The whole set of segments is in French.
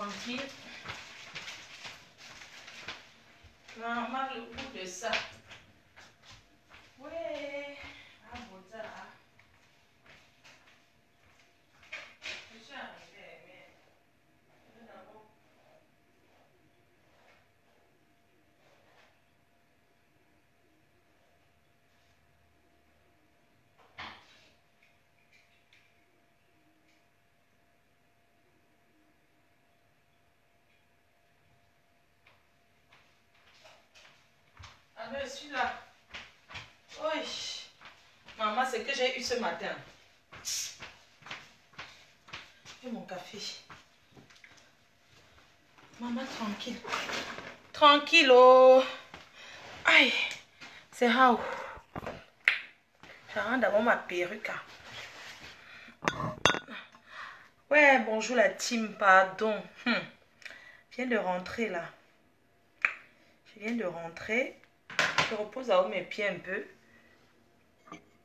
tranquille. Maman, le goût de ça. Ouais. Ah, bon, ça. Je suis arrivée, mais. D'abord. Ah, ben, celui-là. Oui. Maman, c'est que j'ai eu ce matin. J'ai mon café. Maman, tranquille. Tranquille, oh. Aïe. C'est how. Je rends d'abord ma perruque. Ouais, bonjour la team, pardon. Je viens de rentrer là. Je viens de rentrer. Je repose à haut mes pieds un peu.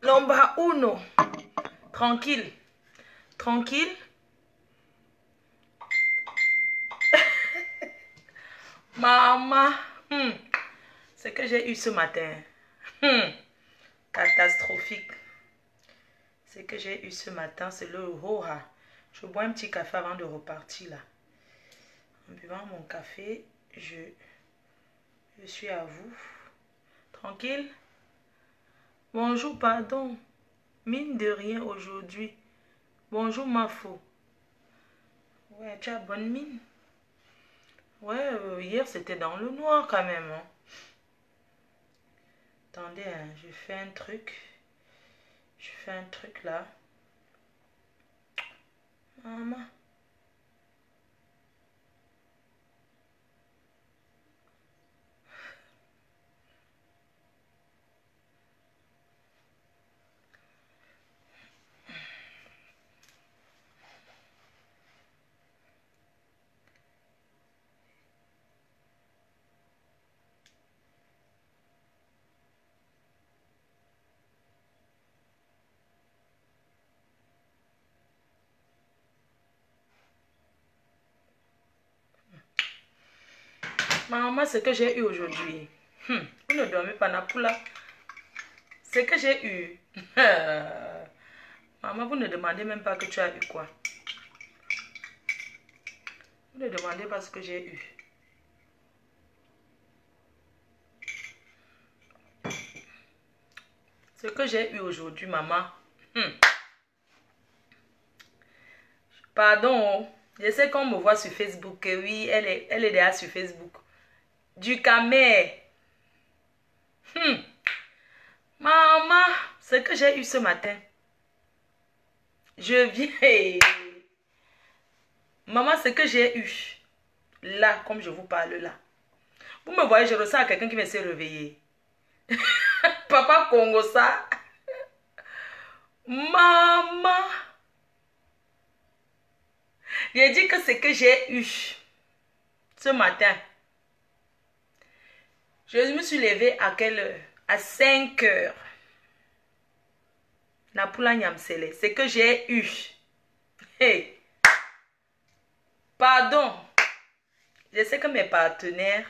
Lomba uno. Tranquille. Tranquille. Maman. Ce que j'ai eu ce matin. Catastrophique. Ce que j'ai eu ce matin, c'est le roha. Je bois un petit café avant de repartir là. En buvant mon café, je suis à vous. Tranquille. Bonjour, pardon. Mine de rien aujourd'hui. Bonjour, Mafo. Ouais, tu as bonne mine. Ouais, hier c'était dans le noir quand même. Hein. Attendez, hein, je fais un truc. Je fais un truc là. Maman. Maman, ce que j'ai eu aujourd'hui. Vous ne dormez pas, Napula. Ce que j'ai eu. Maman, vous ne demandez même pas que tu as eu quoi. Vous ne demandez pas ce que j'ai eu. Ce que j'ai eu aujourd'hui, maman. Pardon, je sais qu'on me voit sur Facebook. Oui, elle est déjà sur Facebook. Du camé. Maman, ce que j'ai eu ce matin. Je viens. Maman, ce que j'ai eu. Là, comme je vous parle là. Vous me voyez, je ressens à quelqu'un qui me s'est réveillé. Papa Congo, ça. Maman. J'ai dit que ce que j'ai eu ce matin. Je me suis levée à quelle heure? À 5 heures. Napula Nyamsele. Ce que j'ai eu. Hey. Pardon. Je sais que mes partenaires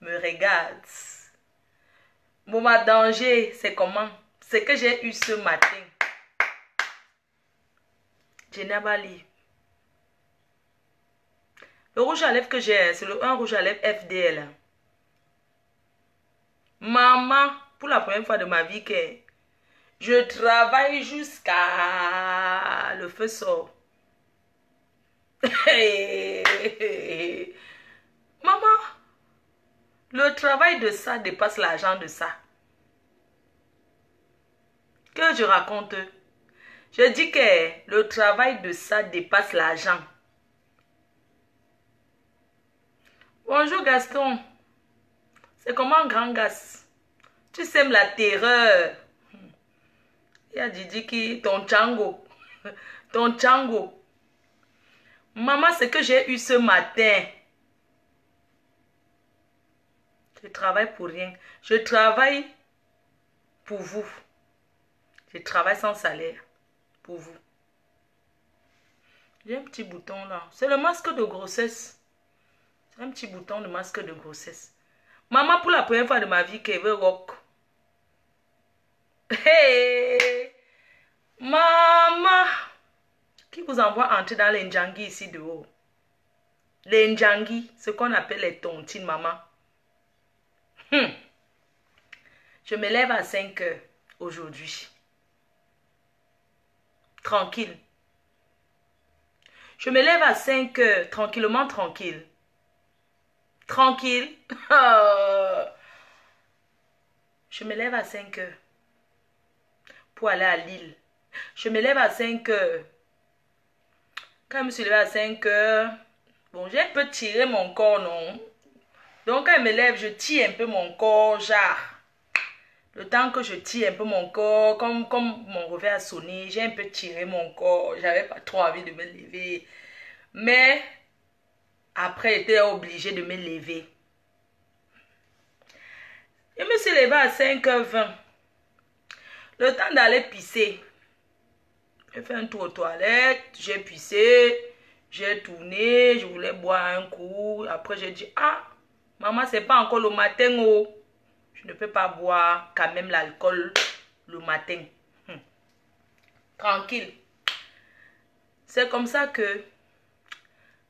me regardent. Mon danger, c'est comment? Ce que j'ai eu ce matin. Jenabali. Le rouge à lèvres que j'ai, c'est un rouge à lèvres FDL. Maman, pour la première fois de ma vie, que je travaille jusqu'à le feu sort. Maman, le travail de ça dépasse l'argent de ça. Que je raconte? Je dis que le travail de ça dépasse l'argent. Bonjour Gaston. C'est comment grand gas? Tu sèmes la terreur. Il y a Didi qui... Ton Django. Ton Django. Maman, ce que j'ai eu ce matin. Je travaille pour rien. Je travaille pour vous. Je travaille sans salaire. Pour vous. J'ai un petit bouton là. C'est le masque de grossesse. C'est un petit bouton de masque de grossesse. Maman, pour la première fois de ma vie, qu'elle veut rock. Hey! Maman! Qui vous envoie entrer dans les Ndjangi ici dehors? Les Ndjangi, ce qu'on appelle les tontines, maman. Je me lève à 5 heures aujourd'hui. Tranquille. Je me lève à 5 heures, tranquillement, tranquille. Tranquille. Je me lève à 5 heures pour aller à Lille. Je me lève à 5 heures. Quand je me suis levée à 5 heures, bon, j'ai un peu tiré mon corps, non? Donc, quand je me lève, je tire un peu mon corps, genre. Le temps que je tire un peu mon corps, comme mon réveil a sonné, j'ai un peu tiré mon corps. J'avais pas trop envie de me lever. Mais, après, j'étais obligée de me lever. Je me suis levée à 5h20. Le temps d'aller pisser. J'ai fait un tour aux toilettes, j'ai pissé, j'ai tourné, je voulais boire un coup. Après, j'ai dit, ah, maman, c'est pas encore le matin, oh. Je ne peux pas boire quand même l'alcool le matin. Tranquille. C'est comme ça que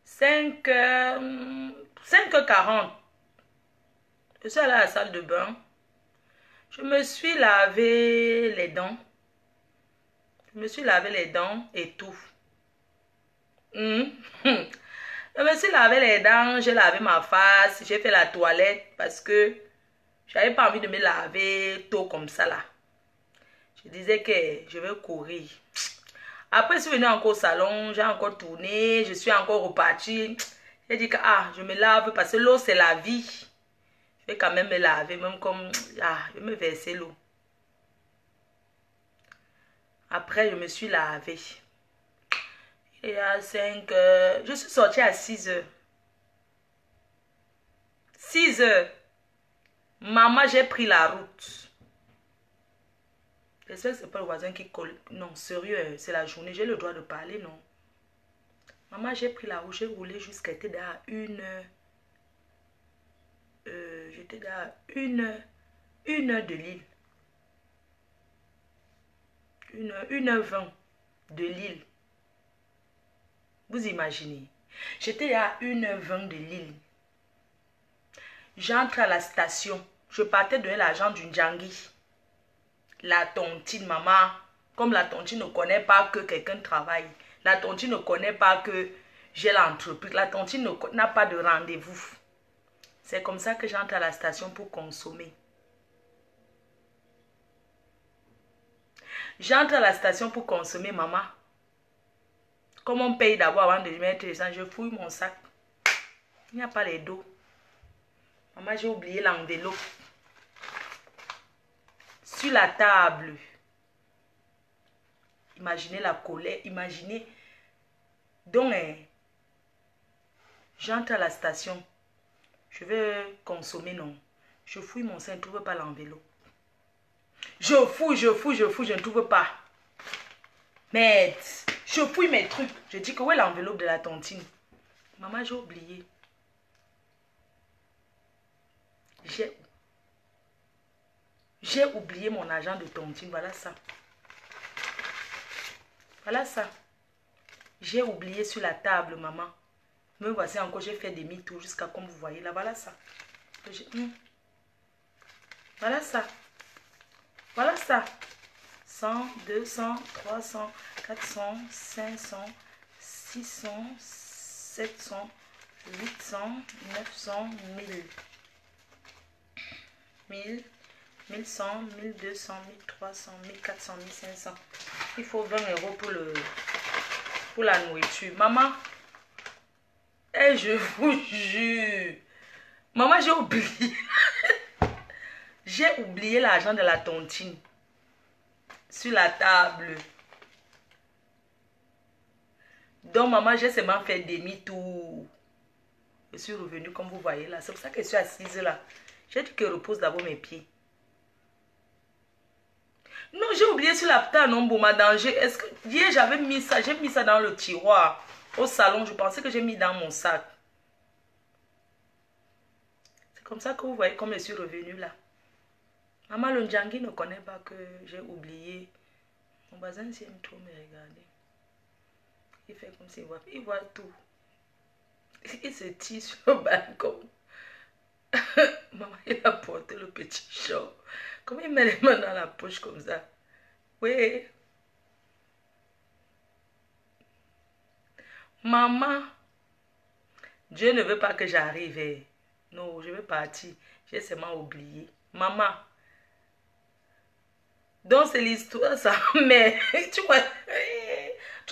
5h40, je suis allée à la salle de bain. Je me suis lavé les dents. Je me suis lavé les dents et tout. Je me suis lavé les dents, j'ai lavé ma face, j'ai fait la toilette parce que j'avais pas envie de me laver tôt comme ça là. Je disais que je vais courir. Après, je suis venue encore au salon, j'ai encore tourné, je suis encore repartie. J'ai dit que je me lave parce que l'eau c'est la vie. Je vais quand même me laver, même comme je vais me verser l'eau. Après, je me suis lavée. Et à 5 heures, je suis sortie à 6 heures. 6 heures. Maman, j'ai pris la route. J'espère que ce n'est pas le voisin qui colle. Non, sérieux, c'est la journée. J'ai le droit de parler, non? Maman, j'ai pris la route. J'ai roulé jusqu'à être à 1 heure. J'étais à 1 heure de Lille. 1h20 de Lille. Vous imaginez? J'étais à 1h20 de Lille. J'entre à la station. Je partais donner l'argent d'une Ndjangi. La tontine, maman. Comme la tontine ne connaît pas que quelqu'un travaille. La tontine ne connaît pas que j'ai l'entreprise. La tontine n'a pas de rendez-vous. C'est comme ça que j'entre à la station pour consommer. J'entre à la station pour consommer, maman. Comme on paye d'abord avant de mettre les gens, je fouille mon sac. Il n'y a pas les dos. Maman, j'ai oublié l'enveloppe. Sur la table. Imaginez la colère. Imaginez. Donc, j'entre à la station. Je vais consommer, non. Je fouille mon sac, je ne trouve pas l'enveloppe. Je fouille, je ne trouve pas. Merde. Je fouille mes trucs. Je dis que où est l'enveloppe de la tontine? Maman, j'ai oublié. J'ai oublié mon argent de tontine. Voilà ça. Voilà ça. J'ai oublié sur la table, maman. Me voici encore, j'ai fait demi-tour jusqu'à comme vous voyez là. Voilà ça. Voilà ça. Voilà ça. 100, 200, 300, 400, 500, 600, 700, 800, 900, 1000. 1000, 1100, 1200, 1300, 1400, 1500. Il faut 20 € pour la nourriture. Maman, je vous jure. Maman, j'ai oublié. J'ai oublié l'argent de la tontine. Sur la table. Donc, maman, j'ai seulement fait demi-tour. Je suis revenue comme vous voyez là. C'est pour ça que je suis assise là. J'ai dit que je repose d'abord mes pieds. Non, j'ai oublié sur la table, non, Bouma danger. Est-ce que hier j'avais mis ça, j'ai mis ça dans le tiroir. Au salon, je pensais que j'ai mis dans mon sac. C'est comme ça que vous voyez comme je suis revenue là. Maman, le Ndjangi ne connaît pas que j'ai oublié. Mon voisin aime trop me regarder. Il fait comme s'il voit. Il voit tout. Il se tire sur le balcon. Maman, il a porté le petit short. Comment il met les mains dans la poche comme ça? Oui. Maman, Dieu ne veut pas que j'arrive. Non, je vais partir. J'ai seulement oublié. Maman. Donc c'est l'histoire ça. Mais tu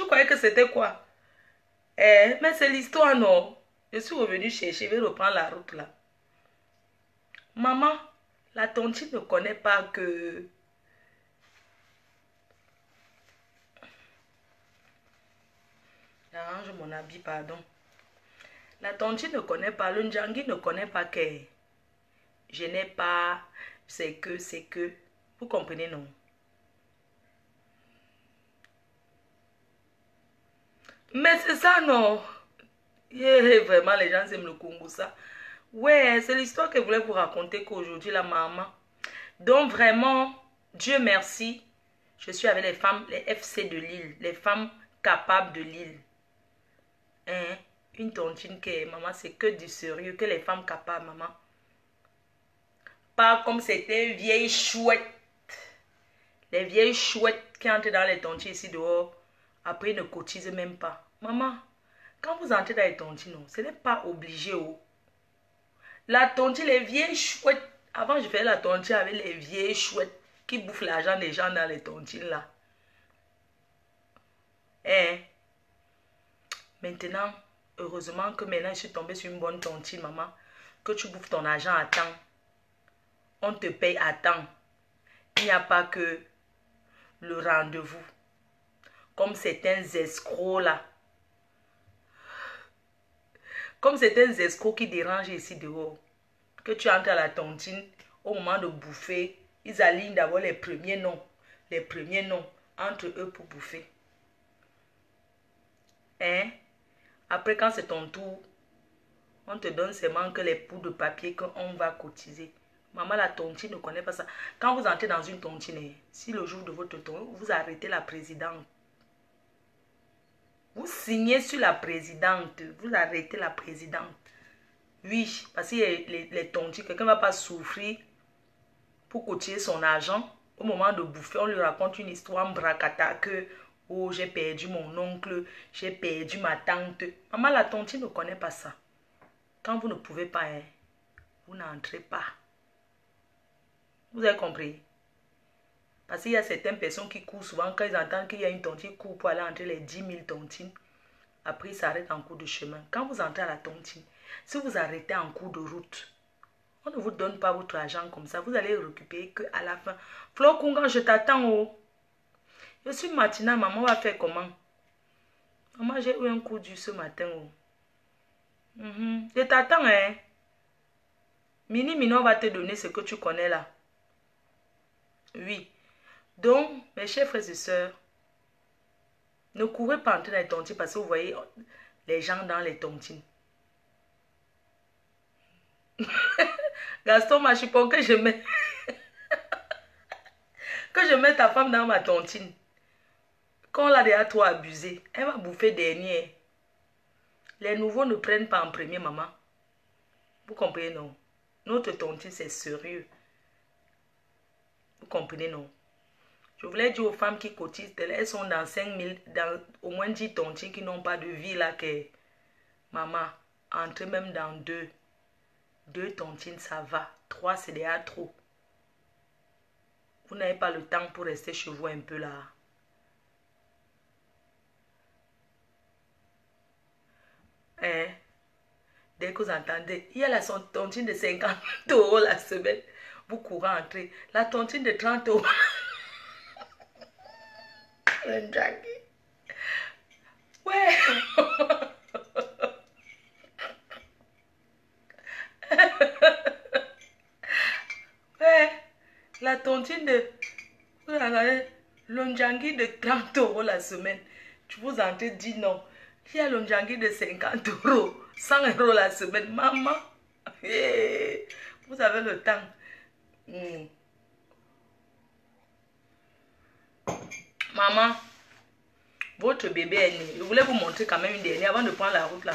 croyais que c'était quoi? Mais c'est l'histoire non. Je suis revenue chercher. Je vais reprendre la route là. Maman, la tontine ne connaît pas que... J'arrange mon habit, pardon. La tontine ne connaît pas, le Ndjangi ne connaît pas que je n'ai pas, c'est que. Vous comprenez, non? Mais c'est ça, non? Vraiment, les gens aiment le Congo, ça. Ouais, c'est l'histoire que je voulais vous raconter qu'aujourd'hui, la maman. Donc, vraiment, Dieu merci, je suis avec les femmes, les FC de Lille, les femmes capables de Lille. Hein? Une tontine que, maman, c'est que du sérieux, que les femmes capables, maman. Pas comme c'était vieille chouette. Les vieilles chouettes qui entrent dans les tontines ici dehors, après ils ne cotisent même pas. Maman, quand vous entrez dans les tontines, ce n'est pas obligé. Oh. La tontine, les vieilles chouettes, avant je faisais la tontine avec les vieilles chouettes qui bouffent l'argent des gens dans les tontines là. Hein? Maintenant, heureusement que maintenant je suis tombée sur une bonne tontine, maman, que tu bouffes ton argent à temps. On te paye à temps. Il n'y a pas que le rendez-vous. Comme certains escrocs là. Comme certains escrocs qui dérangent ici dehors. Que tu entres à la tontine, au moment de bouffer, ils alignent d'abord les premiers noms. Les premiers noms entre eux pour bouffer. Hein? Après, quand c'est ton tour, on te donne seulement que les bouts de papier qu'on va cotiser. Maman, la tontine ne connaît pas ça. Quand vous entrez dans une tontine, si le jour de votre tour, vous arrêtez la présidente. Vous signez sur la présidente. Vous arrêtez la présidente. Oui, parce que les tontines, quelqu'un ne va pas souffrir pour cotiser son argent. Au moment de bouffer, on lui raconte une histoire en bracata que oh, j'ai perdu mon oncle, j'ai perdu ma tante. Maman, la tontine ne connaît pas ça. Quand vous ne pouvez pas, hein, vous n'entrez pas. Vous avez compris? Parce qu'il y a certaines personnes qui courent souvent, quand ils entendent qu'il y a une tontine, ils courent pour aller entre les 10 000 tontines. Après, ils s'arrêtent en cours de chemin. Quand vous entrez à la tontine, si vous arrêtez en cours de route, on ne vous donne pas votre argent comme ça. Vous allez récupérer qu'à la fin. Flo Kungan, je t'attends. Oh. Je suis matinale, maman va faire comment? Maman, j'ai eu un coup dur ce matin. Oh. Je t'attends, hein. Mini Minon va te donner ce que tu connais là. Oui. Donc, mes chers frères et sœurs, ne courez pas entrer dans les tontines parce que vous voyez les gens dans les tontines. Gaston Machipon, que je mets ta femme dans ma tontine. Quand on l'a déjà trop abusé, elle va bouffer dernier. Les nouveaux ne prennent pas en premier, maman. Vous comprenez, non? Notre tontine, c'est sérieux. Vous comprenez, non? Je voulais dire aux femmes qui cotisent, elles sont dans 5000, dans au moins 10 tontines qui n'ont pas de vie là que... Maman, entrez même dans 2. 2 tontines, ça va. 3, c'est déjà trop. Vous n'avez pas le temps pour rester chez vous un peu là. Hein? Dès que vous entendez, il y a la tontine de 50 € la semaine. Vous courez entrer. La tontine de 30 €. Le Jackie. Ouais. Ouais. La tontine de... Vous regardez, le Ndjangi de 30 € la semaine. Tu vous entrez, dis non. Il y a le Ndjangi de 50 €, 100 € la semaine. Maman, vous avez le temps. Maman, votre bébé est né. Je voulais vous montrer quand même une dernière avant de prendre la route là.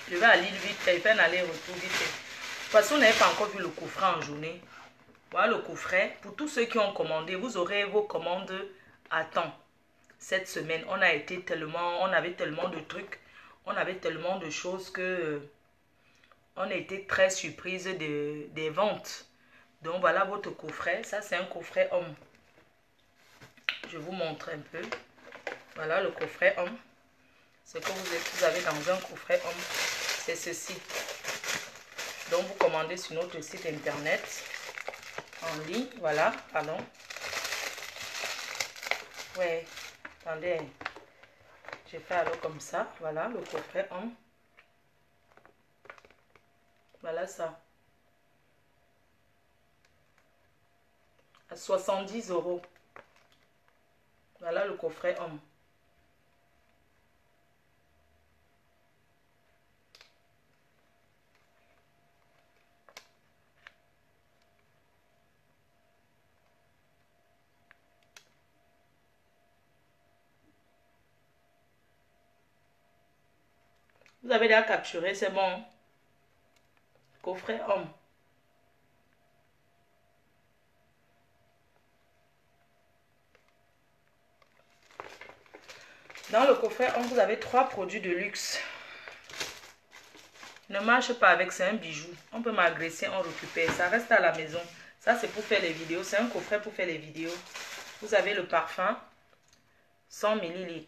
Je vais à Lille vite fait, faire un aller-retour vite fait. Parce qu'on n'avait pas encore vu le coffret en journée. Voilà le coffret. Pour tous ceux qui ont commandé, vous aurez vos commandes à temps. Cette semaine, on avait tellement de trucs, on avait tellement de choses que on a été très surprise des ventes. Donc voilà votre coffret. Ça c'est un coffret homme. Je vous montre un peu. Voilà le coffret homme. Ce que vous avez dans un coffret homme, c'est ceci. Donc vous commandez sur notre site internet en ligne. Voilà, pardon. Ouais, attendez. J'ai fait alors comme ça. Voilà le coffret homme. Voilà ça. À 70 €. Voilà le coffret homme. Vous avez déjà capturé, c'est bon. Coffret homme. Dans le coffret homme, vous avez 3 produits de luxe. Ne marche pas avec, c'est un bijou. On peut m'agresser, on récupère. Ça reste à la maison. Ça, c'est pour faire les vidéos. C'est un coffret pour faire les vidéos. Vous avez le parfum, 100 ml,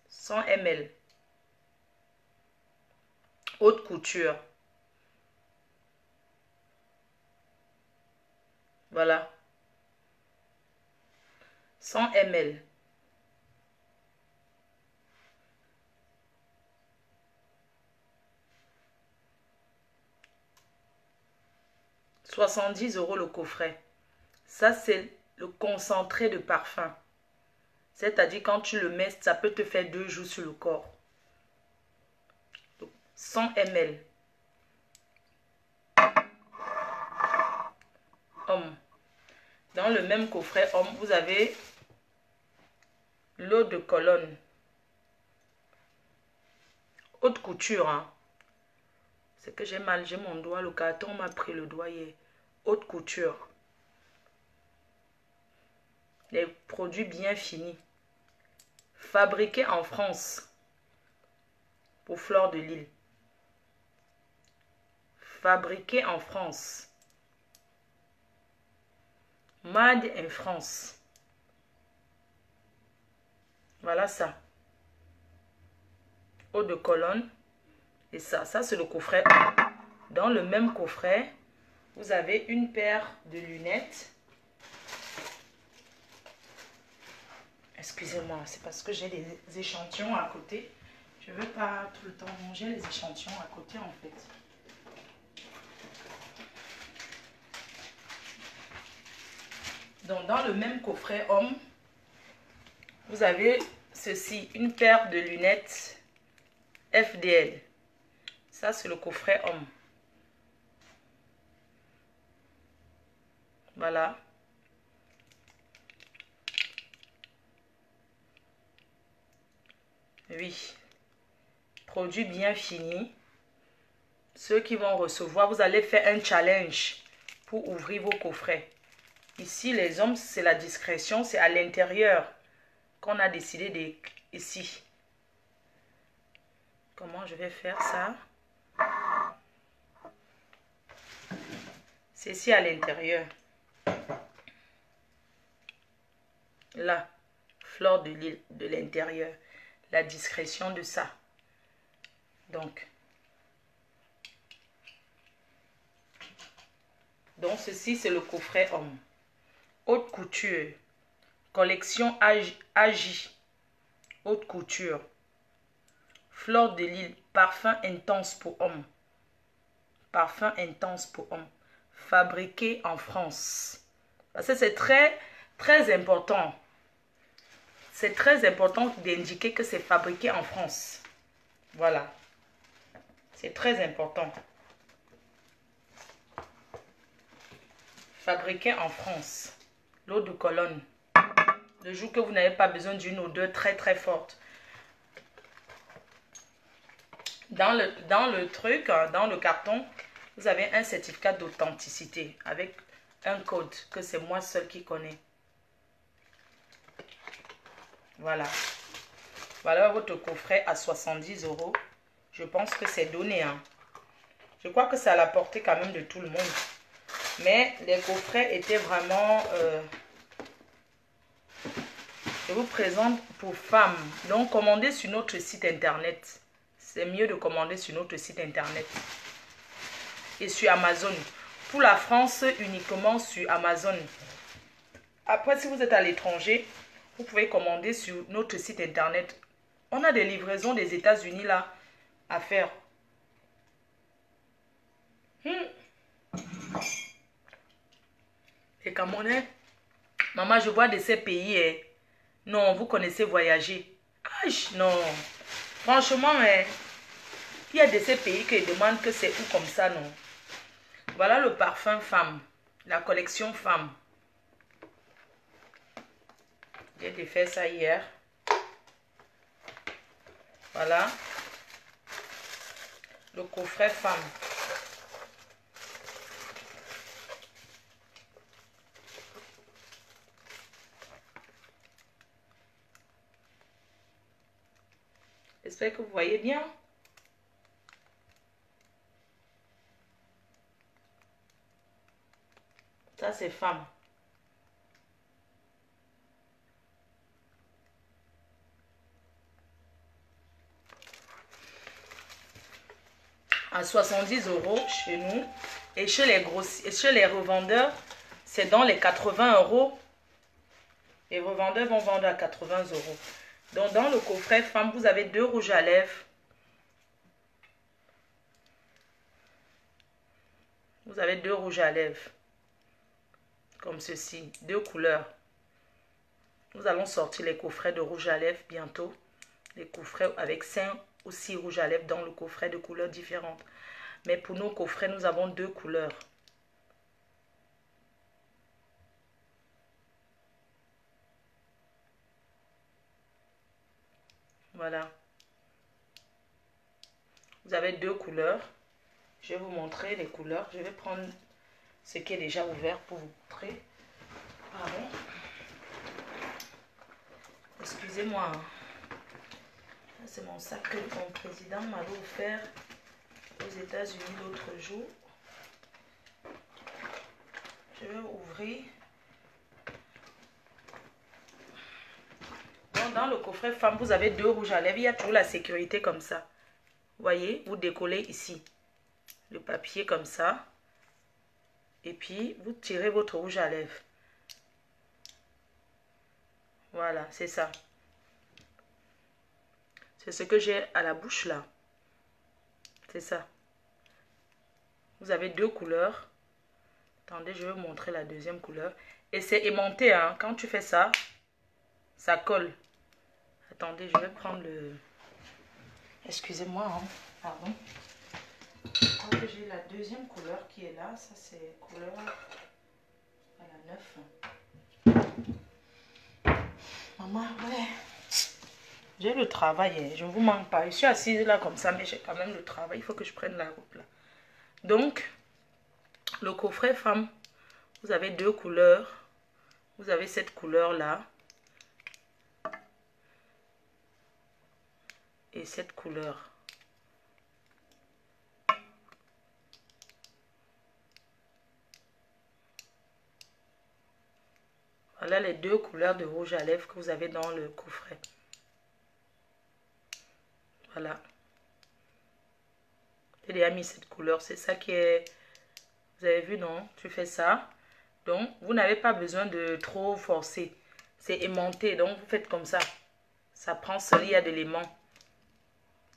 100 ml. Haute couture. Voilà. 100 ml. « 70 € le coffret. Ça, c'est le concentré de parfum. C'est-à-dire, quand tu le mets, ça peut te faire 2 jours sur le corps. 100 ml. Homme. Dans le même coffret homme, vous avez l'eau de Cologne. Haute couture. Hein. C'est que j'ai mal, j'ai mon doigt. Le carton m'a pris le doigt hier. Haute couture. Les produits bien finis. Fabriqués en France. Pour Fleur de Lille. Fabriqué en France. Made in France. Voilà ça. Eau de Cologne. Et ça c'est le coffret. Dans le même coffret, vous avez une paire de lunettes. Excusez-moi, c'est parce que j'ai des échantillons à côté. Je ne veux pas tout le temps manger les échantillons à côté en fait. Donc dans le même coffret homme, vous avez ceci, une paire de lunettes FDL. Ça c'est le coffret homme. Voilà. Oui. Produit bien fini. Ceux qui vont recevoir, vous allez faire un challenge pour ouvrir vos coffrets. Ici, les hommes, c'est la discrétion, c'est à l'intérieur qu'on a décidé de... Ici. Comment je vais faire ça? C'est ici à l'intérieur. Là, Fleur de Lille, de l'intérieur. La discrétion de ça. Donc ceci, c'est le coffret homme. Haute couture. Collection AJ. Haute couture. Fleur de Lille. Parfum intense pour homme. Parfum intense pour homme. Fabriqué en France. Parce que c'est très, très important. C'est très important d'indiquer que c'est fabriqué en France. Voilà. C'est très important. Fabriqué en France. L'eau de Cologne. Le jour que vous n'avez pas besoin d'une odeur très très forte. Dans le truc, dans le carton, vous avez un certificat d'authenticité avec un code que c'est moi seul qui connais. Voilà. Voilà votre coffret à 70 €. Je pense que c'est donné. Hein. Je crois que c'est à la portée quand même de tout le monde. Mais les coffrets étaient vraiment... je vous présente pour femmes. Donc, commandez sur notre site internet. C'est mieux de commander sur notre site internet. Et sur Amazon. Pour la France, uniquement sur Amazon. Après, si vous êtes à l'étranger, vous pouvez commander sur notre site internet. On a des livraisons des États-Unis là à faire. Les Camerounais, maman, je vois de ces pays. Non, vous connaissez voyager. Aïe, non. Franchement, il y a de ces pays qui demandent que c'est où comme ça, non. Voilà le parfum femme. La collection femme. J'ai défait ça hier. Voilà. Le coffret femme. J'espère que vous voyez bien. Ça, c'est femme. À 70 € chez nous. Et chez les revendeurs, c'est dans les 80 €. Les revendeurs vont vendre à 80 €. Donc, dans le coffret femme, vous avez 2 rouges à lèvres. Vous avez 2 rouges à lèvres. Comme ceci. 2 couleurs. Nous allons sortir les coffrets de rouge à lèvres bientôt. Les coffrets avec 5 ou 6 rouges à lèvres dans le coffret de couleurs différentes. Mais pour nos coffrets, nous avons 2 couleurs. Voilà. Vous avez 2 couleurs. Je vais vous montrer les couleurs. Je vais prendre ce qui est déjà ouvert pour vous montrer. Pardon. Excusez-moi. C'est mon sac que mon président m'avait offert aux États-Unis l'autre jour. Je vais ouvrir. Donc, dans le coffret femme, vous avez 2 rouges à lèvres. Il y a toujours la sécurité comme ça. Vous voyez, vous décollez ici le papier comme ça. Et puis, vous tirez votre rouge à lèvres. Voilà, c'est ça. C'est ce que j'ai à la bouche là. C'est ça. Vous avez 2 couleurs. Attendez, je vais vous montrer la deuxième couleur. Et c'est aimanté, hein. Quand tu fais ça, ça colle. Attendez, je vais prendre le... Excusez-moi, hein. Pardon. J'ai la deuxième couleur qui est là. Ça, c'est couleur... Voilà, 9. Maman, ouais. J'ai le travail, je ne vous manque pas. Je suis assise là comme ça, mais j'ai quand même le travail. Il faut que je prenne la route là. Donc, le coffret femme, vous avez 2 couleurs. Vous avez cette couleur là. Et cette couleur. Voilà les 2 couleurs de rouge à lèvres que vous avez dans le coffret. Voilà. J'ai déjà mis cette couleur. C'est ça qui est... Vous avez vu, non? Tu fais ça. Donc, vous n'avez pas besoin de trop forcer. C'est aimanté. Donc, vous faites comme ça. Ça prend seul. Il y a de l'aimant.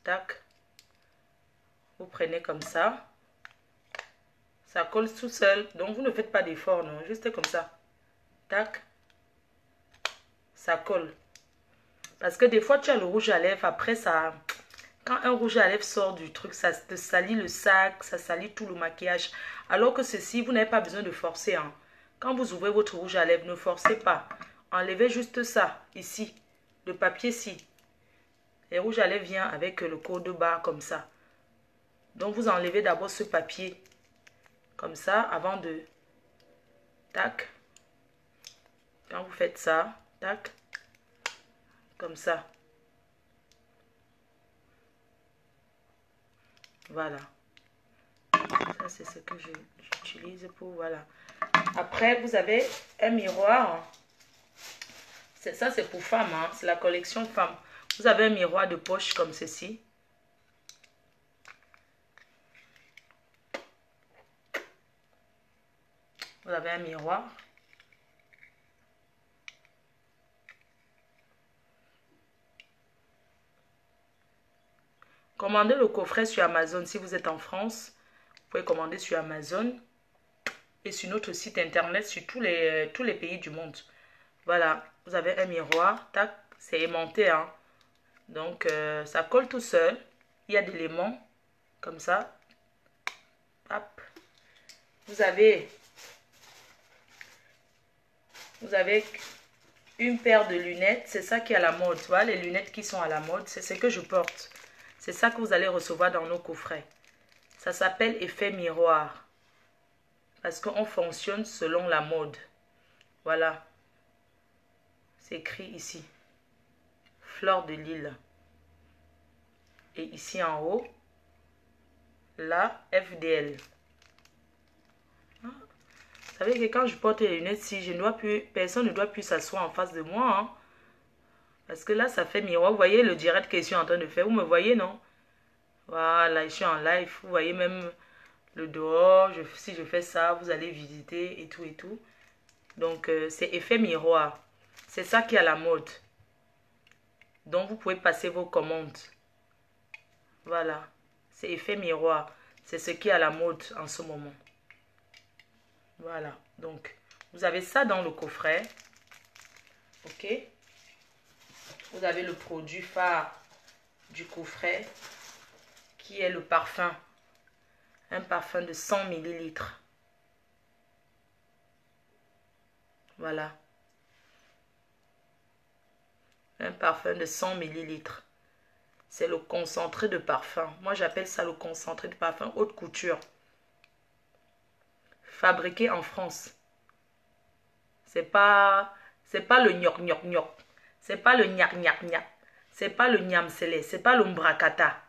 Tac. Vous prenez comme ça. Ça colle tout seul. Donc, vous ne faites pas d'effort, non? Juste comme ça. Tac. Ça colle. Parce que des fois, tu as le rouge à lèvres. Après, ça Quand un rouge à lèvres sort du truc, ça te salit le sac, ça salit tout le maquillage. Alors que ceci, vous n'avez pas besoin de forcer. Hein. Quand vous ouvrez votre rouge à lèvres, ne forcez pas. Enlevez juste ça, ici, le papier-ci. Et rouge à lèvres vient avec le code barre comme ça. Donc, vous enlevez d'abord ce papier, comme ça, avant de... Tac. Quand vous faites ça, tac, comme ça. Voilà. Ça, c'est ce que j'utilise pour, voilà. Après, vous avez un miroir. Ça, c'est pour femmes, hein. C'est la collection femmes. Vous avez un miroir de poche comme ceci. Vous avez un miroir. Commandez le coffret sur Amazon. Si vous êtes en France, vous pouvez commander sur Amazon et sur notre site internet sur tous les pays du monde. Voilà, vous avez un miroir. Tac, c'est aimanté, hein. Donc, ça colle tout seul. Il y a des éléments comme ça. Hop. Vous avez une paire de lunettes. C'est ça qui est à la mode. Voilà, les lunettes qui sont à la mode, c'est ce que je porte. C'est ça que vous allez recevoir dans nos coffrets. Ça s'appelle effet miroir. Parce qu'on fonctionne selon la mode. Voilà. C'est écrit ici. Fleur de Lille. Et ici en haut, la FDL. Vous savez que quand je porte les lunettes, si je ne dois plus, personne ne doit plus s'asseoir en face de moi. Hein. Parce que là, ça fait miroir. Vous voyez le direct que je suis en train de faire. Vous me voyez, non? Voilà, je suis en live. Vous voyez même le dehors. Si je fais ça, vous allez visiter et tout et tout. Donc, c'est effet miroir. C'est ça qui est à la mode. Donc, vous pouvez passer vos commandes. Voilà. C'est effet miroir. C'est ce qui est à la mode en ce moment. Voilà. Donc, vous avez ça dans le coffret. OK? Vous avez le produit phare du coffret qui est le parfum. Un parfum de 100 ml. Voilà. Un parfum de 100 ml. C'est le concentré de parfum. Moi, j'appelle ça le concentré de parfum haute couture. Fabriqué en France. C'est pas le gnoc. C'est pas le gnac. C'est pas le nyamsele. C'est pas le mbrakata.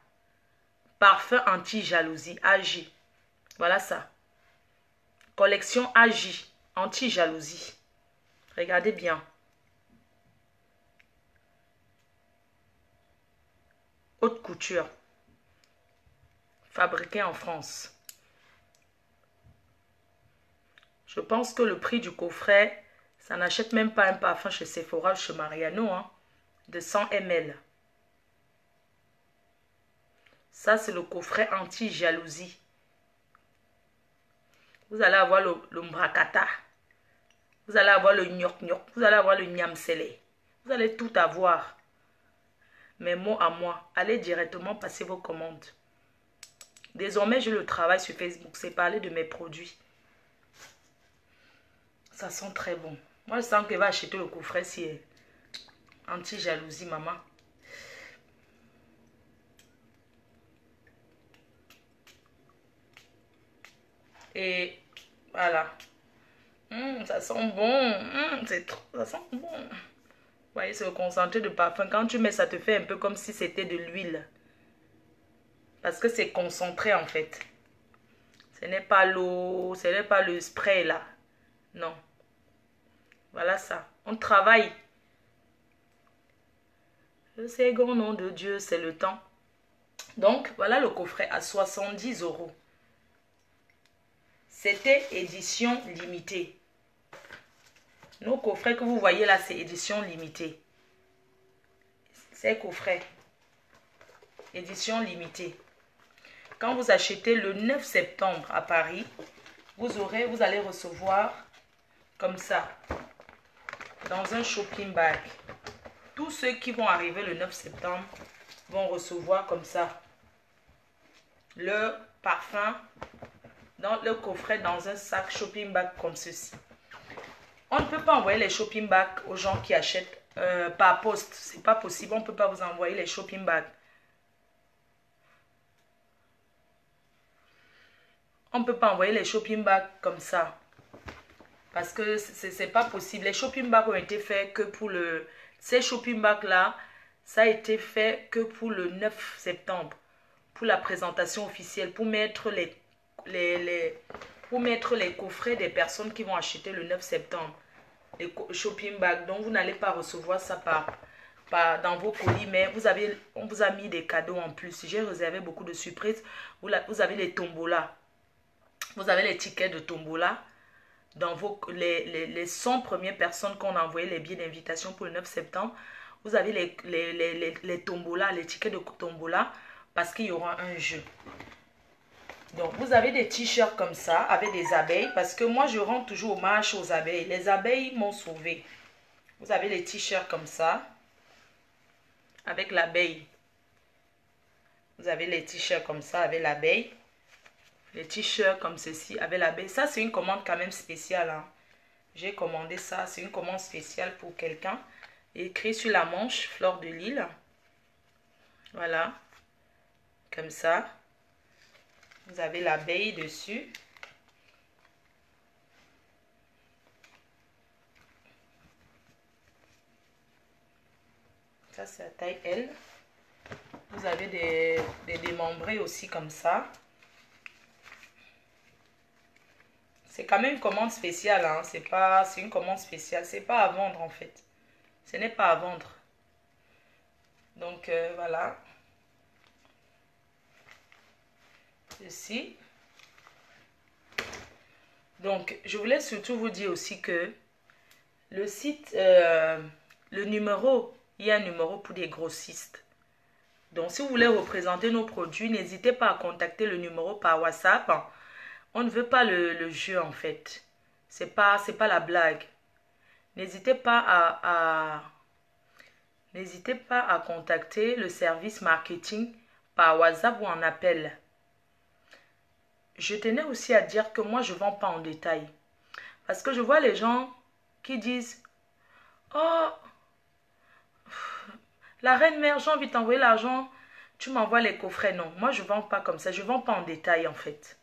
Parfum anti-jalousie. Agi. Voilà ça. Collection Agi. Anti-jalousie. Regardez bien. Haute couture. Fabriqué en France. Je pense que le prix du coffret, ça n'achète même pas un parfum chez Sephora, chez Mariano, hein, de 100 ml. Ça, c'est le coffret anti-jalousie. Vous allez avoir le mbrakata. Vous allez avoir le gnoc. Vous allez avoir le nyamsele. Vous allez tout avoir. Mais mot à moi, allez directement passer vos commandes. Désormais, je le travaille sur Facebook. C'est parler de mes produits. Ça sent très bon. Moi, je sens qu'elle va acheter le coffret si elle anti-jalousie, maman. Et voilà. Ça sent bon. Ça sent bon. Vous voyez, c'est le concentré de parfum. Quand tu mets, ça te fait un peu comme si c'était de l'huile. Parce que c'est concentré en fait. Ce n'est pas l'eau, ce n'est pas le spray là. Non. Voilà ça. On travaille. Le second nom de Dieu, c'est le temps. Donc, voilà le coffret à 70 €. C'était édition limitée. Nos coffrets que vous voyez là, c'est édition limitée. C'est coffret. Édition limitée. Quand vous achetez le 9 septembre à Paris, vous allez recevoir comme ça, dans un shopping bag. Tous ceux qui vont arriver le 9 septembre, vont recevoir comme ça leur parfum dans le coffret dans un sac shopping bag comme ceci. On ne peut pas envoyer les shopping bags aux gens qui achètent par poste. C'est pas possible. On ne peut pas vous envoyer les shopping bags. On ne peut pas envoyer les shopping bags comme ça. Parce que c'est pas possible. Les shopping bags ont été faits que pour le... Ces shopping bags là, ça a été fait que pour le 9 septembre. Pour la présentation officielle. Pour mettre les coffrets des personnes qui vont acheter le 9 septembre. Les shopping bags. Donc vous n'allez pas recevoir ça dans vos colis. Mais on vous a mis des cadeaux en plus. J'ai réservé beaucoup de surprises. Vous avez les tombolas. Vous avez les tickets de tombola. Dans les 100 premières personnes qu'on a envoyé les billets d'invitation pour le 9 septembre, vous avez les tombola, les tickets de tombola, parce qu'il y aura un jeu. Donc, vous avez des t-shirts comme ça, avec des abeilles, parce que moi, je rends toujours hommage aux abeilles. Les abeilles m'ont sauvé. Vous avez les t-shirts comme ça, avec l'abeille. Vous avez les t-shirts comme ça, avec l'abeille. Les t-shirts comme ceci avec l'abeille. Ça, c'est une commande quand même spéciale. Hein. J'ai commandé ça. C'est une commande spéciale pour quelqu'un. Écrit sur la manche, fleur de lys. Voilà. Comme ça. Vous avez l'abeille dessus. Ça, c'est la taille L. Vous avez des démembrés aussi comme ça. C'est quand même une commande spéciale, hein. C'est une commande spéciale. C'est pas à vendre en fait. Ce n'est pas à vendre. Donc voilà. Ceci. Donc je voulais surtout vous dire aussi que le site, le numéro, il y a un numéro pour des grossistes. Donc si vous voulez représenter nos produits, n'hésitez pas à contacter le numéro par WhatsApp. On ne veut pas le jeu en fait. C'est pas la blague. N'hésitez pas à contacter le service marketing par WhatsApp ou en appel. Je tenais aussi à dire que moi je ne vends pas en détail. Parce que je vois les gens qui disent « Oh, la reine mère, j'ai envie de t'envoyer l'argent. Tu m'envoies les coffrets. » Non, moi je ne vends pas comme ça. Je ne vends pas en détail en fait.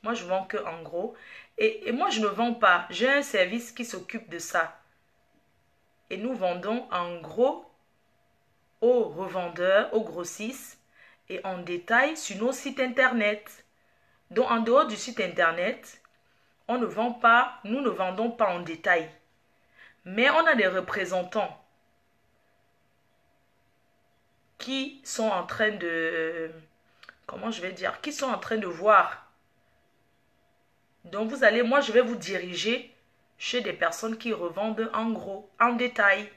Moi, je vends que en gros. Et moi, je ne vends pas. J'ai un service qui s'occupe de ça. Et nous vendons en gros aux revendeurs, aux grossistes et en détail sur nos sites internet. Donc, en dehors du site internet, on ne vend pas, nous ne vendons pas en détail. Mais on a des représentants qui sont en train de... Comment je vais dire? Qui sont en train de voir. Donc, moi, je vais vous diriger chez des personnes qui revendent en gros, en détail.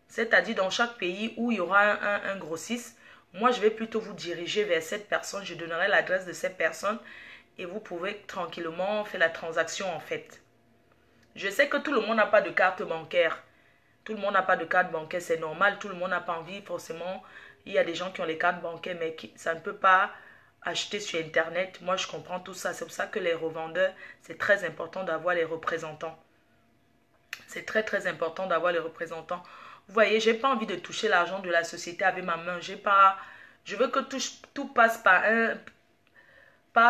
C'est-à-dire dans chaque pays où il y aura un grossiste, moi, je vais plutôt vous diriger vers cette personne. Je donnerai l'adresse de cette personne et vous pouvez tranquillement faire la transaction en fait. Je sais que tout le monde n'a pas de carte bancaire. Tout le monde n'a pas de carte bancaire, c'est normal. Tout le monde n'a pas envie, forcément. Il y a des gens qui ont les cartes bancaires, mais ça ne peut pas... acheter sur internet, moi je comprends tout ça. C'est pour ça que les revendeurs, c'est très important d'avoir les représentants. C'est très important d'avoir les représentants. Vous voyez, j'ai pas envie de toucher l'argent de la société avec ma main. Je veux que tout passe par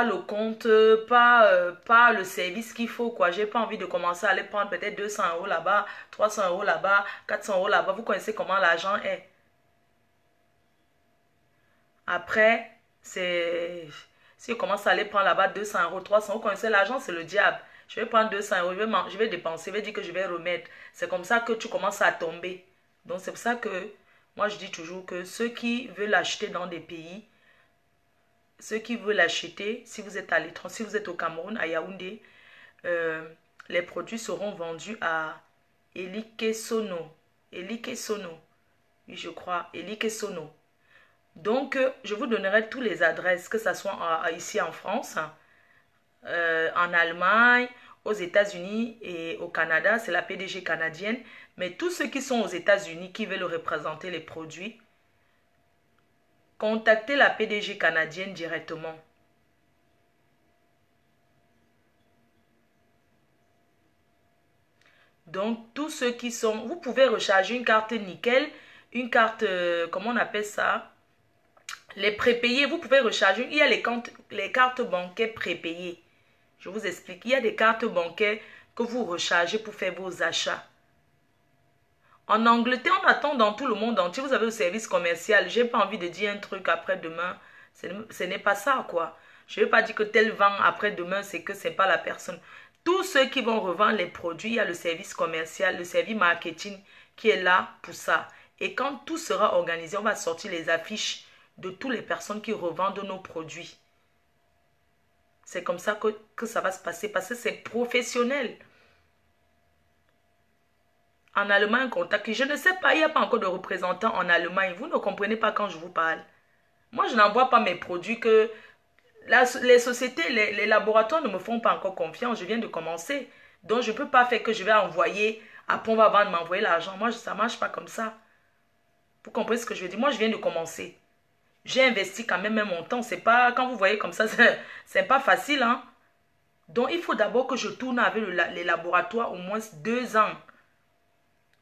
le compte, par le service qu'il faut, quoi. J'ai pas envie de commencer à aller prendre peut-être 200 € là-bas, 300 € là-bas, 400 € là-bas. Vous connaissez comment l'argent est. Après, si on commence à aller prendre là-bas 200 €, 300 €, vous connaissez l'argent, c'est le diable. Je vais prendre 200 €, je vais dépenser, je vais dire que je vais remettre. C'est comme ça que tu commences à tomber. Donc c'est pour ça que moi je dis toujours que ceux qui veulent acheter dans des pays, ceux qui veulent acheter, si vous êtes à l'étranger, si vous êtes au Cameroun, à Yaoundé, les produits seront vendus à Elikesono. Elikesono. Oui, je crois. Elikesono. Donc, je vous donnerai toutes les adresses, que ce soit ici en France, en Allemagne, aux États-Unis et au Canada. C'est la PDG canadienne. Mais tous ceux qui sont aux États-Unis, qui veulent représenter les produits, Contactez la PDG canadienne directement. Donc, tous ceux qui sont... Vous pouvez recharger une carte nickel, une carte... comment on appelle ça? Les prépayés, vous pouvez recharger. Il y a les cartes bancaires prépayées. Je vous explique. Il y a des cartes bancaires que vous rechargez pour faire vos achats. En Angleterre, on attend dans tout le monde entier. Vous avez le service commercial. J'ai pas envie de dire un truc après-demain. Ce n'est pas ça, quoi. Je ne vais pas dire que tel vend après-demain, c'est que ce n'est pas la personne. Tous ceux qui vont revendre les produits, il y a le service commercial, le service marketing qui est là pour ça. Et quand tout sera organisé, on va sortir les affiches de toutes les personnes qui revendent nos produits. C'est comme ça que ça va se passer parce que c'est professionnel. En Allemagne, contact. Je ne sais pas, il n'y a pas encore de représentants en Allemagne. Vous ne comprenez pas quand je vous parle. Moi, je n'envoie pas mes produits que... les sociétés, les laboratoires ne me font pas encore confiance. Je viens de commencer. Donc, je ne peux pas faire que je vais envoyer. Après, on va vendre, m'envoyer l'argent. Moi, ça ne marche pas comme ça. Vous comprenez ce que je veux dire? Moi, je viens de commencer. J'ai investi quand même mon temps. C'est pas... Quand vous voyez comme ça, c'est pas facile, hein? Donc, il faut d'abord que je tourne avec les laboratoires au moins 2 ans.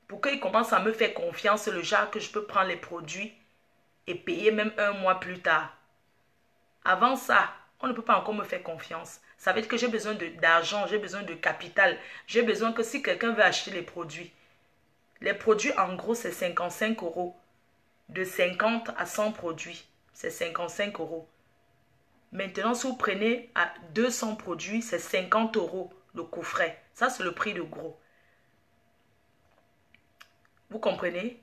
Pour qu'ils commencent à me faire confiance, le genre que je peux prendre les produits et payer même 1 mois plus tard. Avant ça, on ne peut pas encore me faire confiance. Ça veut dire que j'ai besoin d'argent, j'ai besoin de capital. J'ai besoin que si quelqu'un veut acheter les produits en gros c'est 55 €. De 50 à 100 produits, c'est 55 €. Maintenant, si vous prenez à 200 produits, c'est 50 € le coffret. Ça, c'est le prix de gros. Vous comprenez?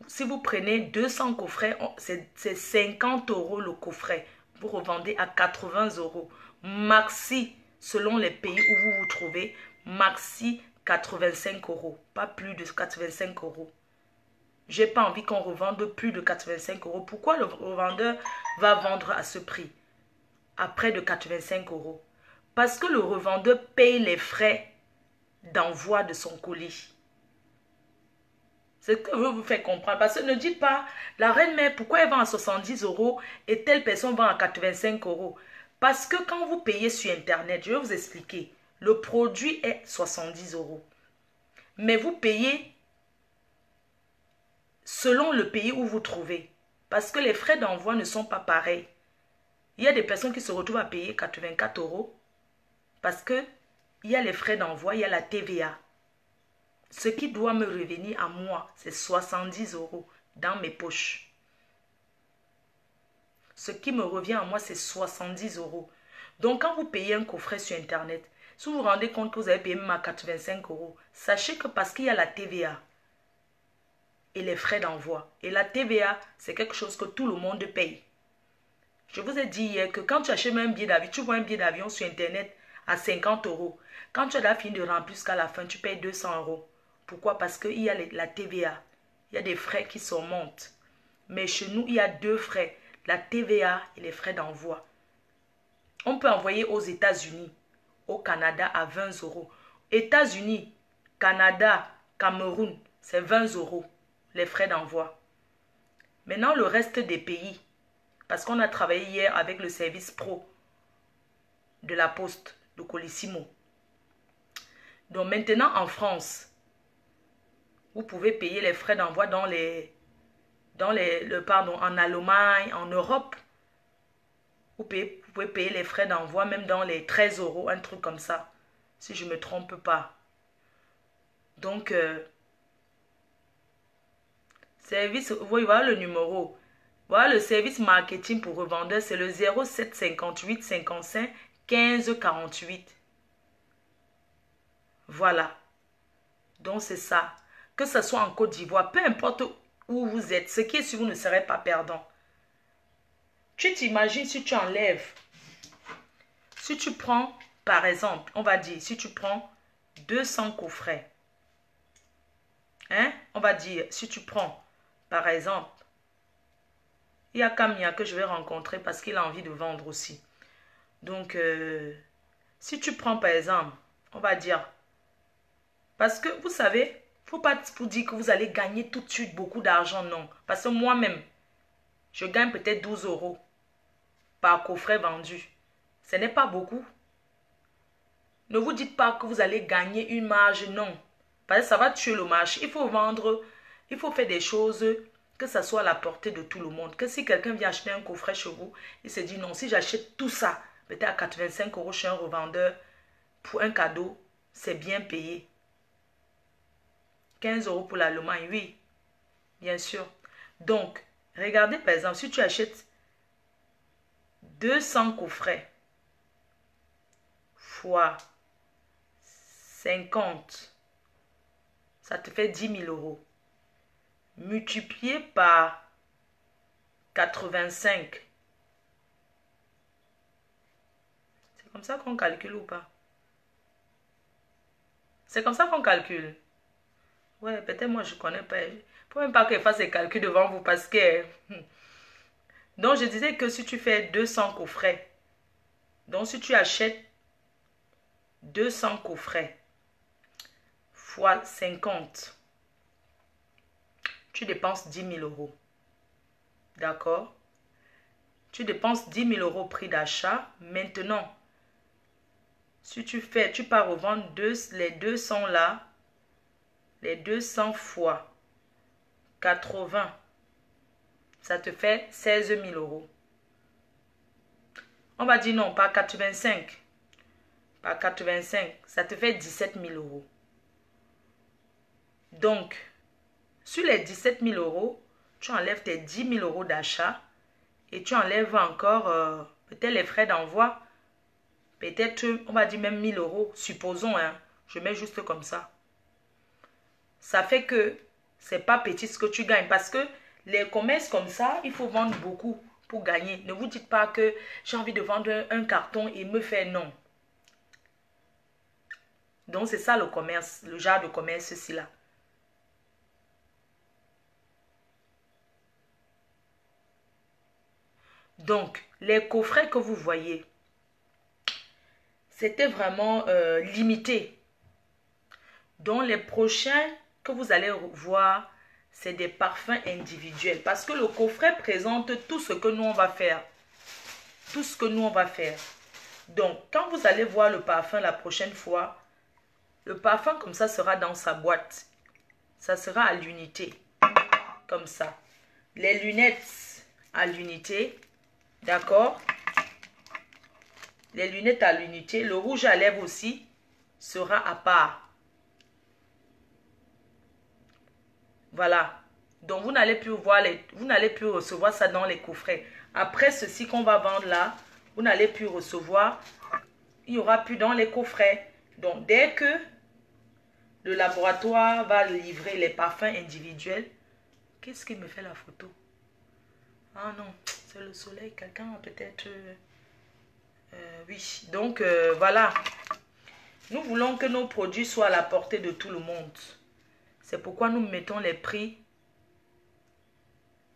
Si vous prenez 200 coffrets, c'est 50 € le coffret. Vous revendez à 80 €. Maxi, selon les pays où vous vous trouvez, maxi 85 €. Pas plus de 85 €. J'ai pas envie qu'on revende plus de 85 €. Pourquoi le revendeur va vendre à ce prix? À près de 85 €. Parce que le revendeur paye les frais d'envoi de son colis. C'est ce que je veux vous faire comprendre. Parce que ne dites pas, la reine-mère, pourquoi elle vend à 70 € et telle personne vend à 85 €? Parce que quand vous payez sur Internet, je vais vous expliquer, le produit est 70 €. Mais vous payez selon le pays où vous trouvez. Parce que les frais d'envoi ne sont pas pareils. Il y a des personnes qui se retrouvent à payer 84 € parce que il y a les frais d'envoi, il y a la TVA. Ce qui doit me revenir à moi, c'est 70 € dans mes poches. Ce qui me revient à moi, c'est 70 €. Donc, quand vous payez un coffret sur Internet, si vous vous rendez compte que vous avez payé même à 85 €, sachez que parce qu'il y a la TVA et les frais d'envoi, et la TVA, c'est quelque chose que tout le monde paye. Je vous ai dit hier que quand tu achètes un billet d'avion, tu vois un billet d'avion sur Internet à 50 €. Quand tu as fini de remplir jusqu'à la fin, tu payes 200 €. Pourquoi? Parce qu'il y a la TVA. Il y a des frais qui surmontent. Mais chez nous, il y a 2 frais. La TVA et les frais d'envoi. On peut envoyer aux États-Unis, au Canada à 20 €. États-Unis, Canada, Cameroun, c'est 20 € les frais d'envoi. Maintenant, le reste des pays, parce qu'on a travaillé hier avec le service pro de la Poste, de Colissimo. Donc maintenant, en France, vous pouvez payer les frais d'envoi en Allemagne, en Europe. Vous pouvez payer les frais d'envoi même dans les 13 €, un truc comme ça, si je ne me trompe pas. Donc, service, voilà le numéro. Voilà le service marketing pour revendeur, c'est le 07 58 55 15 48. Voilà. Donc, c'est ça. Que ce soit en Côte d'Ivoire, peu importe où vous êtes, ce qui est sûr, vous ne serez pas perdant. Tu t'imagines si tu enlèves, si tu prends, par exemple, on va dire, si tu prends 200 coffrets, hein, on va dire, si tu prends, par exemple, il y a Camilla que je vais rencontrer parce qu'il a envie de vendre aussi. Donc, si tu prends, par exemple, on va dire, parce que vous savez, il ne faut pas vous dire que vous allez gagner tout de suite beaucoup d'argent, non. Parce que moi-même, je gagne peut-être 12 € par coffret vendu. Ce n'est pas beaucoup. Ne vous dites pas que vous allez gagner une marge, non. Parce que ça va tuer le marché. Il faut vendre, il faut faire des choses que ça soit à la portée de tout le monde. Que si quelqu'un vient acheter un coffret chez vous, il se dit non, si j'achète tout ça, peut-être à 85 € chez un revendeur, pour un cadeau, c'est bien payé. 15 € pour l'Allemagne, oui, bien sûr. Donc, regardez par exemple, si tu achètes 200 coffrets fois 50, ça te fait 10 000 €. Multiplié par 85. C'est comme ça qu'on calcule ou pas? C'est comme ça qu'on calcule. Ouais, peut-être moi je connais pas. Il ne faut même pas que je fasse les calculs devant vous parce que... Donc je disais que si tu fais 200 coffrets, donc si tu achètes 200 coffrets fois 50, tu dépenses 10 000 €. D'accord? Tu dépenses 10 000 € prix d'achat. Maintenant, si tu pars revendre les 200 là, les 200 fois 80, ça te fait 16 000 €. On va dire non, par 85. Par 85, ça te fait 17 000 €. Donc, sur les 17 000 €, tu enlèves tes 10 000 € d'achat et tu enlèves encore peut-être les frais d'envoi. Peut-être, on va dire même 1 000 €. Supposons, hein, je mets juste comme ça. Ça fait que c'est pas petit ce que tu gagnes parce que les commerces comme ça, il faut vendre beaucoup pour gagner. Ne vous dites pas que j'ai envie de vendre un carton et me faire non. Donc c'est ça le commerce, le genre de commerce ceci là. Donc les coffrets que vous voyez, c'était vraiment limité. Donc les prochains que vous allez voir, c'est des parfums individuels. Parce que le coffret présente tout ce que nous on va faire. Tout ce que nous on va faire. Donc quand vous allez voir le parfum la prochaine fois, le parfum comme ça sera dans sa boîte. Ça sera à l'unité. Comme ça. Les lunettes à l'unité. D'accord? Les lunettes à l'unité. Le rouge à lèvres aussi sera à part. Voilà. Donc, vous n'allez plus voir vous n'allez plus recevoir ça dans les coffrets. Après ceci qu'on va vendre là, vous n'allez plus recevoir. Il n'y aura plus dans les coffrets. Donc, dès que le laboratoire va livrer les parfums individuels, qu'est-ce qui me fait la photo? Ah non, c'est le soleil. Quelqu'un peut-être... oui. Donc, voilà. Nous voulons que nos produits soient à la portée de tout le monde. C'est pourquoi nous mettons les prix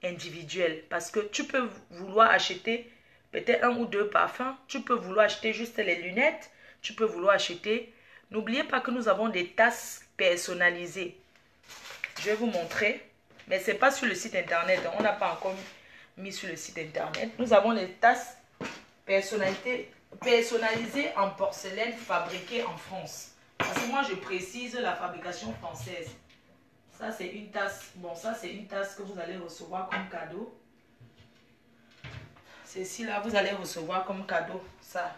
individuels. Parce que tu peux vouloir acheter peut-être 1 ou 2 parfums. Tu peux vouloir acheter juste les lunettes. Tu peux vouloir acheter... N'oubliez pas que nous avons des tasses personnalisées. Je vais vous montrer. Mais ce n'est pas sur le site internet. On n'a pas encore mis sur le site internet. Nous avons les tasses personnalisées en porcelaine fabriquées en France. Parce que moi, je précise la fabrication française. Ça, c'est une tasse. Bon, ça, c'est une tasse que vous allez recevoir comme cadeau. Ceci-là, vous allez recevoir comme cadeau. Ça,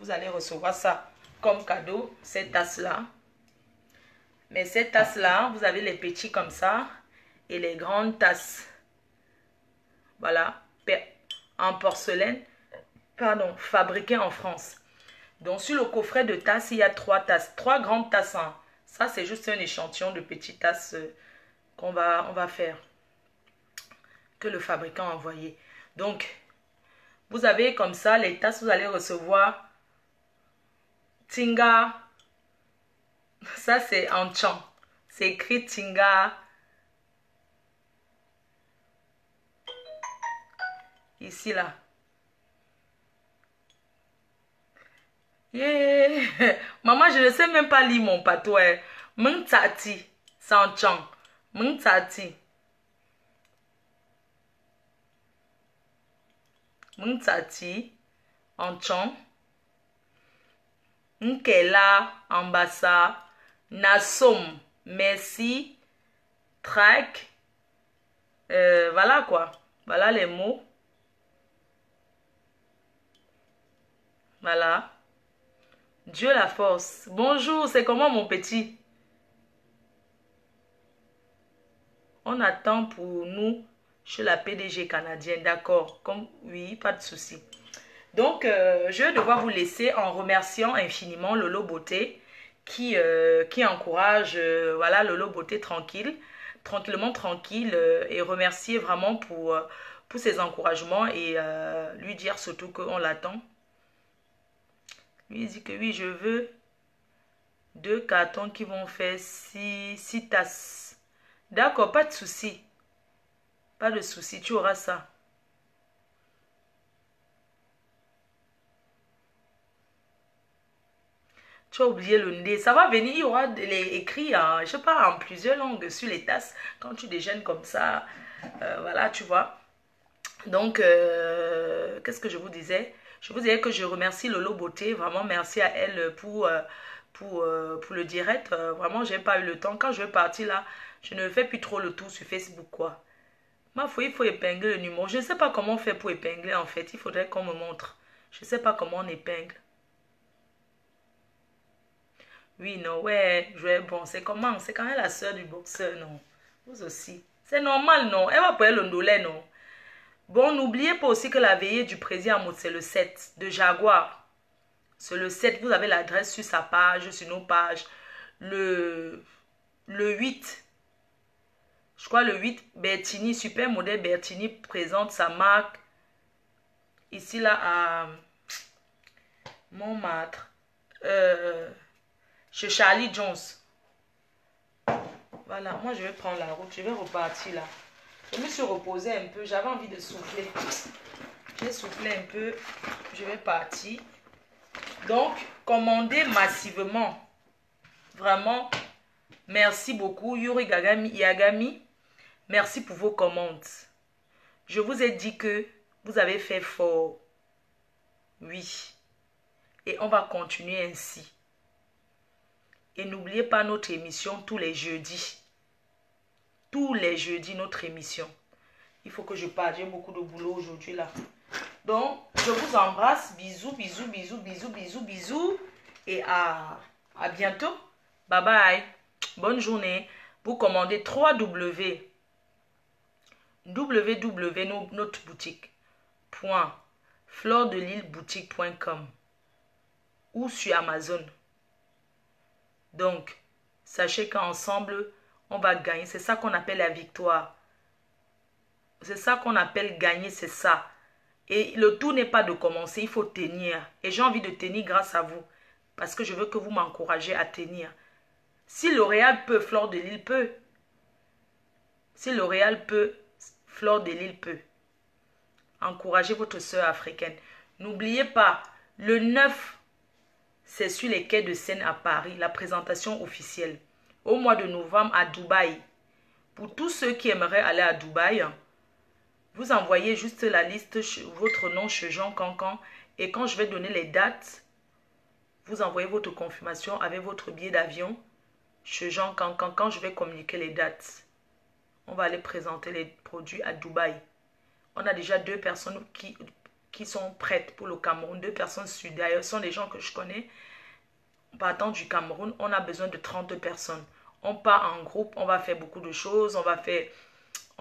vous allez recevoir ça comme cadeau, cette tasse-là. Mais cette tasse-là, vous avez les petits comme ça et les grandes tasses. Voilà, en porcelaine, pardon, fabriquées en France. Donc, sur le coffret de tasses, il y a 3 tasses, 3 grandes tasses. Hein. Ça, c'est juste un échantillon de petites tasses qu'on va faire, que le fabricant a envoyé. Donc, vous avez comme ça les tasses, vous allez recevoir Tinga. Ça, c'est en chant. C'est écrit Tinga. Ici, là. Yeah. Maman, je ne sais même pas lire mon patois. Mung tati. C'est en chant. Mung tati. Mntati, Anchon, Nkela, Ambassa, Nassom, merci, Track, voilà quoi, voilà les mots, voilà, Dieu la force, bonjour, c'est comment mon petit? On attend pour nous chez la PDG canadienne, d'accord, comme oui, pas de souci. Donc, je vais devoir vous laisser en remerciant infiniment Lolo Beauté qui encourage voilà, Lolo Beauté tranquillement tranquille et remercier vraiment pour ses encouragements et lui dire surtout qu'on l'attend. Lui il dit que oui, je veux 2 cartons qui vont faire 6 tasses. D'accord, pas de souci. Pas de souci, tu auras ça. Tu as oublié le nez. Ça va venir, il y aura les écrits, je sais pas, en plusieurs langues sur les tasses. Quand tu déjeunes comme ça, voilà, tu vois. Donc, qu'est-ce que je vous disais? Je vous disais que je remercie Lolo Beauté. Vraiment, merci à elle pour le direct. Vraiment, j'ai pas eu le temps. Quand je vais partir là, je ne fais plus trop le tour sur Facebook, quoi. Il faut épingler le numéro. Je ne sais pas comment on fait pour épingler, en fait. Il faudrait qu'on me montre. Je ne sais pas comment on épingle. Oui, non, ouais, bon, c'est comment? C'est quand même la soeur du boxeur, non? Vous aussi. C'est normal, non? Elle va payer le ndolé, non? Bon, n'oubliez pas aussi que la veillée du président, c'est le 7 de Jaguar. C'est le 7, vous avez l'adresse sur sa page, sur nos pages. Le 8, je crois le 8, Bertini, super modèle Bertini présente sa marque. Ici, là, à Montmartre. Chez Charlie Jones. Voilà, moi je vais prendre la route, je vais repartir là. Je me suis reposée un peu, j'avais envie de souffler. J'ai soufflé un peu, je vais partir. Donc, commandez massivement. Vraiment, merci beaucoup. Yuri Yagami, merci pour vos commandes. Je vous ai dit que vous avez fait fort. Oui. Et on va continuer ainsi. Et n'oubliez pas notre émission tous les jeudis. Tous les jeudis, notre émission. Il faut que je parte. J'ai beaucoup de boulot aujourd'hui là. Donc, je vous embrasse. Bisous, bisous, bisous, bisous, bisous, bisous. Et à bientôt. Bye bye. Bonne journée. Vous commandez www.notreboutique.flordelileboutique.com ou sur Amazon. Donc, sachez qu'ensemble, on va gagner. C'est ça qu'on appelle la victoire. C'est ça qu'on appelle gagner, c'est ça. Et le tout n'est pas de commencer, il faut tenir. Et j'ai envie de tenir grâce à vous. Parce que je veux que vous m'encouragez à tenir. Si L'Oréal peut, Fleur de Lille peut. Si L'Oréal peut, Fleur de Lille peut. Encouragez votre sœur africaine. N'oubliez pas, le 9, c'est sur les quais de Seine à Paris, la présentation officielle. Au mois de novembre à Dubaï. Pour tous ceux qui aimeraient aller à Dubaï, vous envoyez juste la liste, votre nom chez Jean Cancan. Et quand je vais donner les dates, vous envoyez votre confirmation avec votre billet d'avion chez Jean Cancan. Quand je vais communiquer les dates, on va aller présenter les produits à Dubaï. On a déjà 2 personnes qui sont prêtes pour le Cameroun. 2 personnes sud. D'ailleurs, ce sont des gens que je connais. Partant du Cameroun, on a besoin de 30 personnes. On part en groupe, on va faire beaucoup de choses. On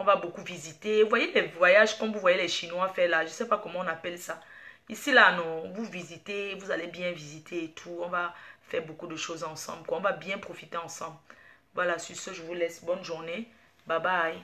va beaucoup visiter. Vous voyez les voyages comme vous voyez les Chinois faire là. Je ne sais pas comment on appelle ça. Ici, là, non. Vous visitez, vous allez bien visiter et tout. On va faire beaucoup de choses ensemble, quoi. On va bien profiter ensemble. Voilà, sur ce, je vous laisse. Bonne journée. Bye bye.